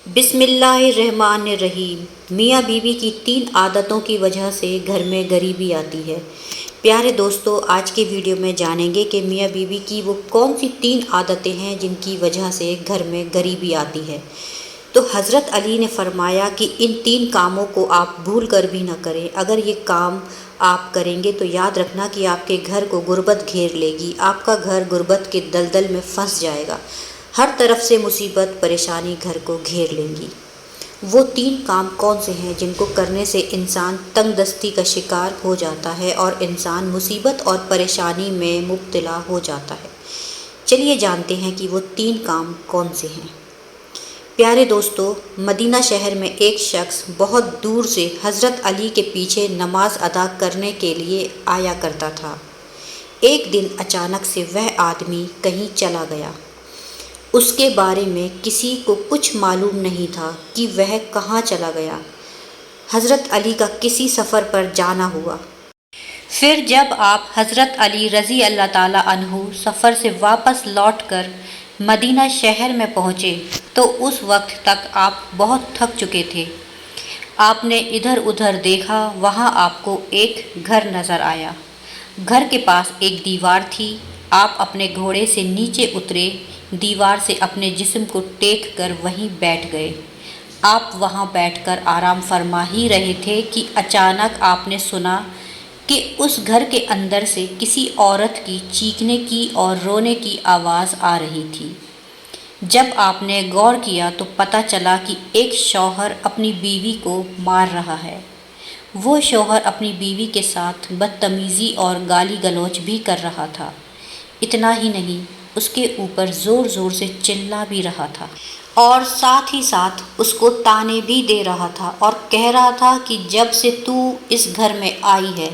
बिस्मिल्लाहिर्रहमानिर्रहीम। मियाँ बीवी की 3 आदतों की वजह से घर में गरीबी आती है। प्यारे दोस्तों, आज के वीडियो में जानेंगे कि मियाँ बीवी की वो कौन सी 3 आदतें हैं जिनकी वजह से घर में गरीबी आती है। तो हज़रत अली ने फरमाया कि इन 3 कामों को आप भूल कर भी ना करें। अगर ये काम आप करेंगे तो याद रखना कि आपके घर को गुर्बत घेर लेगी, आपका घर गुर्बत के दलदल में फंस जाएगा। हर तरफ से मुसीबत परेशानी घर को घेर लेंगी। वो 3 काम कौन से हैं जिनको करने से इंसान तंगदस्ती का शिकार हो जाता है और इंसान मुसीबत और परेशानी में मुब्तला हो जाता है। चलिए जानते हैं कि वो 3 काम कौन से हैं। प्यारे दोस्तों, मदीना शहर में एक शख्स बहुत दूर से हज़रत अली के पीछे नमाज अदा करने के लिए आया करता था। एक दिन अचानक से वह आदमी कहीं चला गया। उसके बारे में किसी को कुछ मालूम नहीं था कि वह कहाँ चला गया। हज़रत अली का किसी सफ़र पर जाना हुआ। फिर जब आप हज़रत अली रज़ी अल्लाह ताला अन्हु सफ़र से वापस लौटकर मदीना शहर में पहुँचे तो उस वक्त तक आप बहुत थक चुके थे। आपने इधर उधर देखा, वहाँ आपको एक घर नज़र आया। घर के पास एक दीवार थी। आप अपने घोड़े से नीचे उतरे, दीवार से अपने जिस्म को टेक कर वहीं बैठ गए। आप वहाँ बैठकर आराम फरमा ही रहे थे कि अचानक आपने सुना कि उस घर के अंदर से किसी औरत की चीखने की और रोने की आवाज़ आ रही थी। जब आपने गौर किया तो पता चला कि एक शौहर अपनी बीवी को मार रहा है। वो शौहर अपनी बीवी के साथ बदतमीज़ी और गाली गलौज भी कर रहा था। इतना ही नहीं, उसके ऊपर ज़ोर ज़ोर से चिल्ला भी रहा था और साथ ही साथ उसको ताने भी दे रहा था और कह रहा था कि जब से तू इस घर में आई है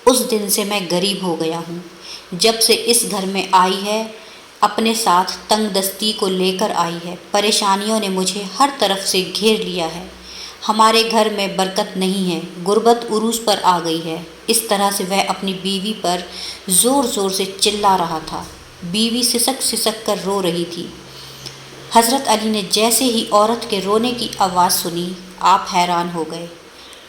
उस दिन से मैं गरीब हो गया हूँ। जब से इस घर में आई है अपने साथ तंगदस्ती को लेकर आई है। परेशानियों ने मुझे हर तरफ से घेर लिया है। हमारे घर में बरकत नहीं है, गुर्बत उरूज पर आ गई है। इस तरह से वह अपनी बीवी पर ज़ोर ज़ोर से चिल्ला रहा था। बीवी सिसक सिसक कर रो रही थी। हज़रत अली ने जैसे ही औरत के रोने की आवाज़ सुनी, आप हैरान हो गए।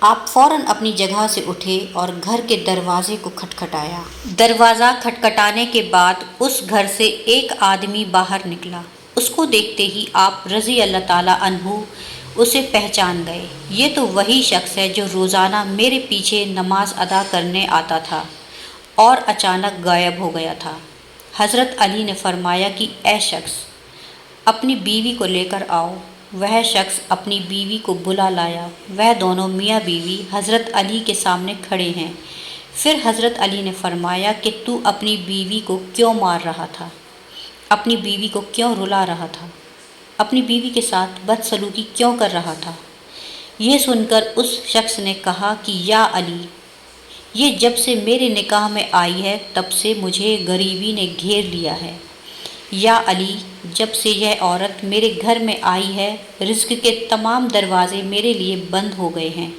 आप फ़ौरन अपनी जगह से उठे और घर के दरवाज़े को खटखटाया। दरवाज़ा खटखटाने के बाद उस घर से एक आदमी बाहर निकला। उसको देखते ही आप रज़ी अल्लाह ताला अन्हु उसे पहचान गए। ये तो वही शख्स है जो रोज़ाना मेरे पीछे नमाज अदा करने आता था और अचानक गायब हो गया था। हज़रत अली ने फरमाया कि ऐ शख्स, अपनी बीवी को लेकर आओ। वह शख्स अपनी बीवी को बुला लाया। वह दोनों मियाँ बीवी हज़रत अली के सामने खड़े हैं। फिर हज़रत अली ने फरमाया कि तू अपनी बीवी को क्यों मार रहा था, अपनी बीवी को क्यों रुला रहा था, अपनी बीवी के साथ बदसलूकी क्यों कर रहा था। ये सुनकर उस शख्स ने कहा कि या अली, ये जब से मेरे निकाह में आई है तब से मुझे गरीबी ने घेर लिया है। या अली, जब से यह औरत मेरे घर में आई है रिज़्क के तमाम दरवाज़े मेरे लिए बंद हो गए हैं।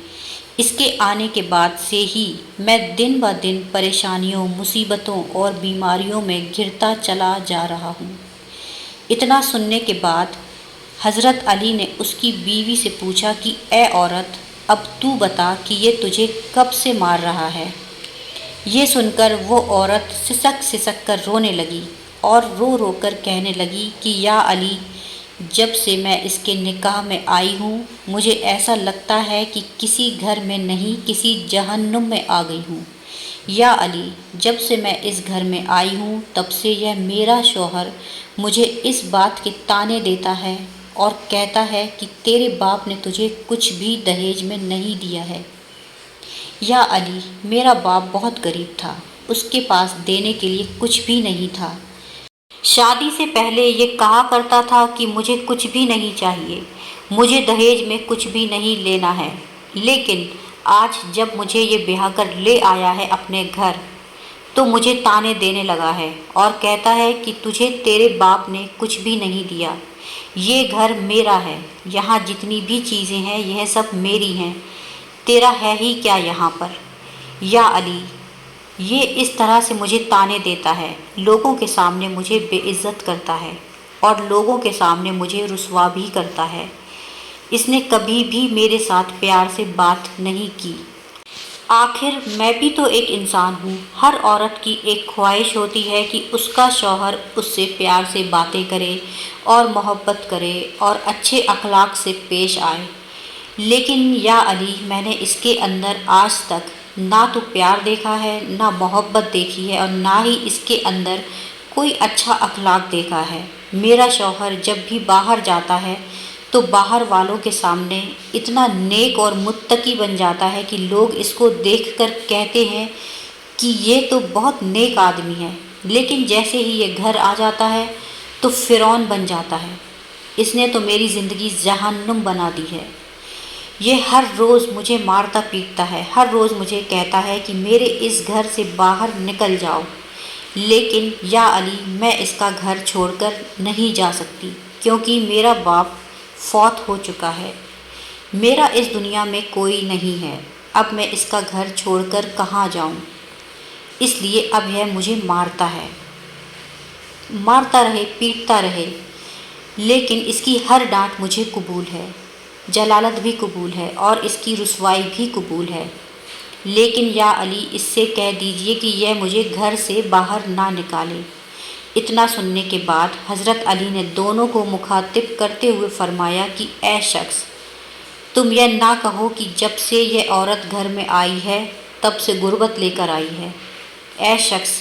इसके आने के बाद से ही मैं दिन ब दिन परेशानियों, मुसीबतों और बीमारियों में घिरता चला जा रहा हूँ। इतना सुनने के बाद हज़रत अली ने उसकी बीवी से पूछा कि ए औरत, अब तू बता कि ये तुझे कब से मार रहा है। ये सुनकर वो औरत सिसक सिसक कर रोने लगी और रो रो कर कहने लगी कि या अली, जब से मैं इसके निकाह में आई हूँ मुझे ऐसा लगता है कि किसी घर में नहीं किसी जहन्नुम में आ गई हूँ। या अली, जब से मैं इस घर में आई हूँ तब से यह मेरा शौहर मुझे इस बात के ताने देता है और कहता है कि तेरे बाप ने तुझे कुछ भी दहेज में नहीं दिया है। या अली, मेरा बाप बहुत गरीब था, उसके पास देने के लिए कुछ भी नहीं था। शादी से पहले ये कहा करता था कि मुझे कुछ भी नहीं चाहिए, मुझे दहेज में कुछ भी नहीं लेना है। लेकिन आज जब मुझे ये ब्याह कर ले आया है अपने घर तो मुझे ताने देने लगा है और कहता है कि तुझे तेरे बाप ने कुछ भी नहीं दिया। ये घर मेरा है, यहाँ जितनी भी चीज़ें हैं यह सब मेरी हैं, तेरा है ही क्या यहाँ पर। या अली, ये इस तरह से मुझे ताने देता है, लोगों के सामने मुझे बेइज्जत करता है और लोगों के सामने मुझे रुसवा भी करता है। اس نے کبھی بھی میرے ساتھ پیار سے بات نہیں کی۔ آخر میں بھی تو ایک انسان ہوں۔ ہر عورت کی ایک خواہش ہوتی ہے کہ اس کا شوہر اس سے پیار سے باتیں کرے اور محبت کرے اور اچھے اخلاق سے پیش آئے، لیکن یا علی، میں نے اس کے اندر آج تک نہ تو پیار دیکھا ہے، نہ محبت دیکھی ہے، اور نہ ہی اس کے اندر کوئی اچھا اخلاق دیکھا ہے۔ میرا شوہر جب بھی باہر جاتا ہے تو باہر والوں کے سامنے اتنا نیک اور متقی بن جاتا ہے کہ لوگ اس کو دیکھ کر کہتے ہیں کہ یہ تو بہت نیک آدمی ہے، لیکن جیسے ہی یہ گھر آ جاتا ہے تو فرعون بن جاتا ہے۔ اس نے تو میری زندگی جہنم بنا دی ہے۔ یہ ہر روز مجھے مارتا پیٹتا ہے، ہر روز مجھے کہتا ہے کہ میرے اس گھر سے باہر نکل جاؤ، لیکن یا علی، میں اس کا گھر چھوڑ کر نہیں جا سکتی، کیونکہ میرا باپ فوت ہو چکا ہے۔ میرا اس دنیا میں کوئی نہیں ہے، اب میں اس کا گھر چھوڑ کر کہاں جاؤں؟ اس لیے اب یہ مجھے مارتا ہے، مارتا رہے، پیٹتا رہے، لیکن اس کی ہر ڈانٹ مجھے قبول ہے، جلالت بھی قبول ہے اور اس کی رسوائی بھی قبول ہے۔ لیکن یا علی، اس سے کہہ دیجئے کہ یہ مجھے گھر سے باہر نہ نکالے۔ اتنا سننے کے بعد حضرت علی نے دونوں کو مخاطب کرتے ہوئے فرمایا کہ اے شخص، تم یہ نہ کہو کہ جب سے یہ عورت گھر میں آئی ہے تب سے غربت لے کر آئی ہے۔ اے شخص،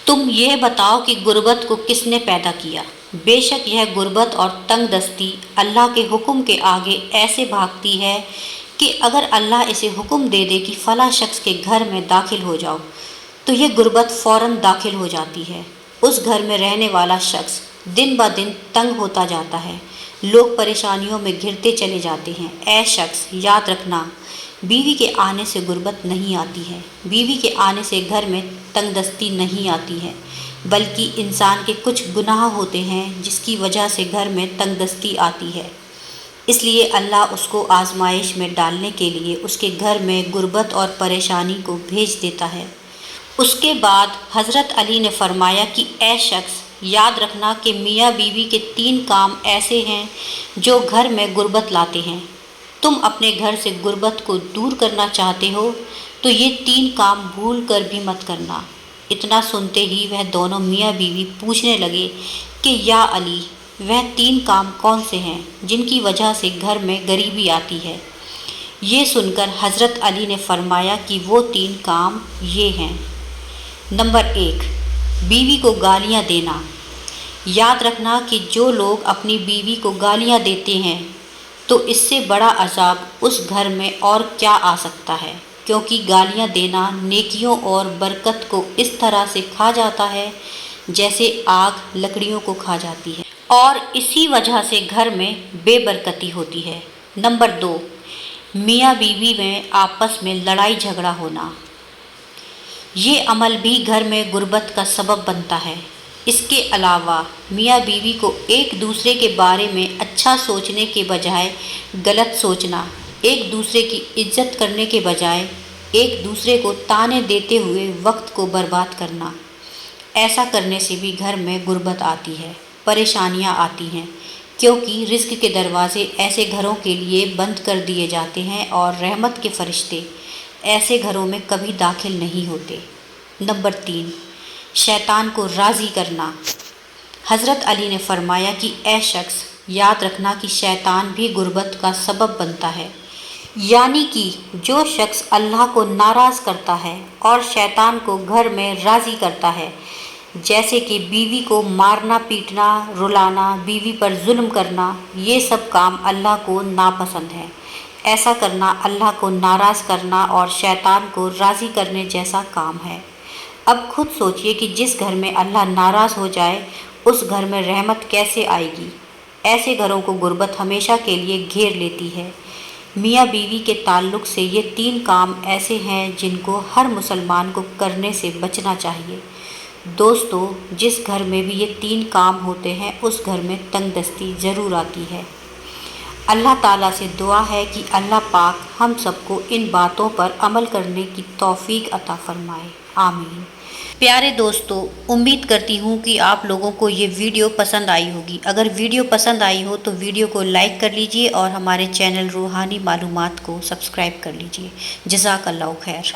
تم یہ بتاؤ کہ غربت کو کس نے پیدا کیا؟ بے شک یہ غربت اور تنگ دستی اللہ کے حکم کے آگے ایسے بھاگتی ہے کہ اگر اللہ اسے حکم دے دے کہ فلاں شخص کے گھر میں داخل ہو جاؤ تو یہ غربت فوراً داخل ہو جاتی ہے۔ اس گھر میں رہنے والا شخص دن بہ دن تنگ ہوتا جاتا ہے، لوگ پریشانیوں میں گھرتے چلے جاتے ہیں۔ اے شخص، یاد رکھنا، بیوی کے آنے سے غربت نہیں آتی ہے، بیوی کے آنے سے گھر میں تنگ دستی نہیں آتی ہے، بلکہ انسان کے کچھ گناہ ہوتے ہیں جس کی وجہ سے گھر میں تنگ دستی آتی ہے۔ اس لیے اللہ اس کو آزمائش میں ڈالنے کے لیے اس کے گھر میں غربت اور پریشانی کو بھیج دیتا ہے۔ اس کے بعد حضرت علی نے فرمایا کہ اے شخص، یاد رکھنا کہ میاں بیوی کے 3 کام ایسے ہیں جو گھر میں غربت لاتے ہیں۔ تم اپنے گھر سے غربت کو دور کرنا چاہتے ہو تو یہ 3 کام بھول کر بھی مت کرنا۔ اتنا سنتے ہی وہ دونوں میاں بیوی پوچھنے لگے کہ یا علی، وہ 3 کام کون سے ہیں جن کی وجہ سے گھر میں غریبی آتی ہے؟ یہ سن کر حضرت علی نے فرمایا کہ وہ 3 کام یہ ہیں۔ نمبر 1، بیوی کو گالیاں دینا۔ یاد رکھنا کہ جو لوگ اپنی بیوی کو گالیاں دیتے ہیں تو اس سے بڑا عذاب اس گھر میں اور کیا آ سکتا ہے، کیونکہ گالیاں دینا نیکیوں اور برکت کو اس طرح سے کھا جاتا ہے جیسے آگ لکڑیوں کو کھا جاتی ہے، اور اسی وجہ سے گھر میں بے برکتی ہوتی ہے۔ نمبر 2، میاں بیوی میں آپس میں لڑائی جھگڑا ہونا۔ یہ عمل بھی گھر میں غربت کا سبب بنتا ہے۔ اس کے علاوہ میاں بیوی کو ایک دوسرے کے بارے میں اچھا سوچنے کے بجائے غلط سوچنا، ایک دوسرے کی عزت کرنے کے بجائے ایک دوسرے کو طعنے دیتے ہوئے وقت کو برباد کرنا، ایسا کرنے سے بھی گھر میں غربت آتی ہے، پریشانیاں آتی ہیں، کیونکہ رزق کے دروازے ایسے گھروں کے لیے بند کر دیے جاتے ہیں اور رحمت کے فرشتے ایسے گھروں میں کبھی داخل نہیں ہوتے۔ نمبر 3، شیطان کو راضی کرنا۔ حضرت علی نے فرمایا کہ اے شخص، یاد رکھنا کہ شیطان بھی غربت کا سبب بنتا ہے، یعنی کہ جو شخص اللہ کو ناراض کرتا ہے اور شیطان کو گھر میں راضی کرتا ہے، جیسے کہ بیوی کو مارنا پیٹنا، رلانا، بیوی پر ظلم کرنا، یہ سب کام اللہ کو ناپسند ہے۔ ایسا کرنا اللہ کو ناراض کرنا اور شیطان کو راضی کرنے جیسا کام ہے۔ اب خود سوچئے کہ جس گھر میں اللہ ناراض ہو جائے اس گھر میں رحمت کیسے آئے گی؟ ایسے گھروں کو غربت ہمیشہ کے لیے گھیر لیتی ہے۔ میاں بیوی کے تعلق سے یہ 3 کام ایسے ہیں جن کو ہر مسلمان کو کرنے سے بچنا چاہیے۔ دوستو، جس گھر میں بھی یہ 3 کام ہوتے ہیں اس گھر میں تنگ دستی ضرور آتی ہے۔ اللہ تعالیٰ سے دعا ہے کہ اللہ پاک ہم سب کو ان باتوں پر عمل کرنے کی توفیق عطا فرمائے۔ आमीन। प्यारे दोस्तों, उम्मीद करती हूँ कि आप लोगों को ये वीडियो पसंद आई होगी। अगर वीडियो पसंद आई हो तो वीडियो को लाइक कर लीजिए और हमारे चैनल रूहानी मालूमात को सब्सक्राइब कर लीजिए। जज़ाकल्लाहु खैर।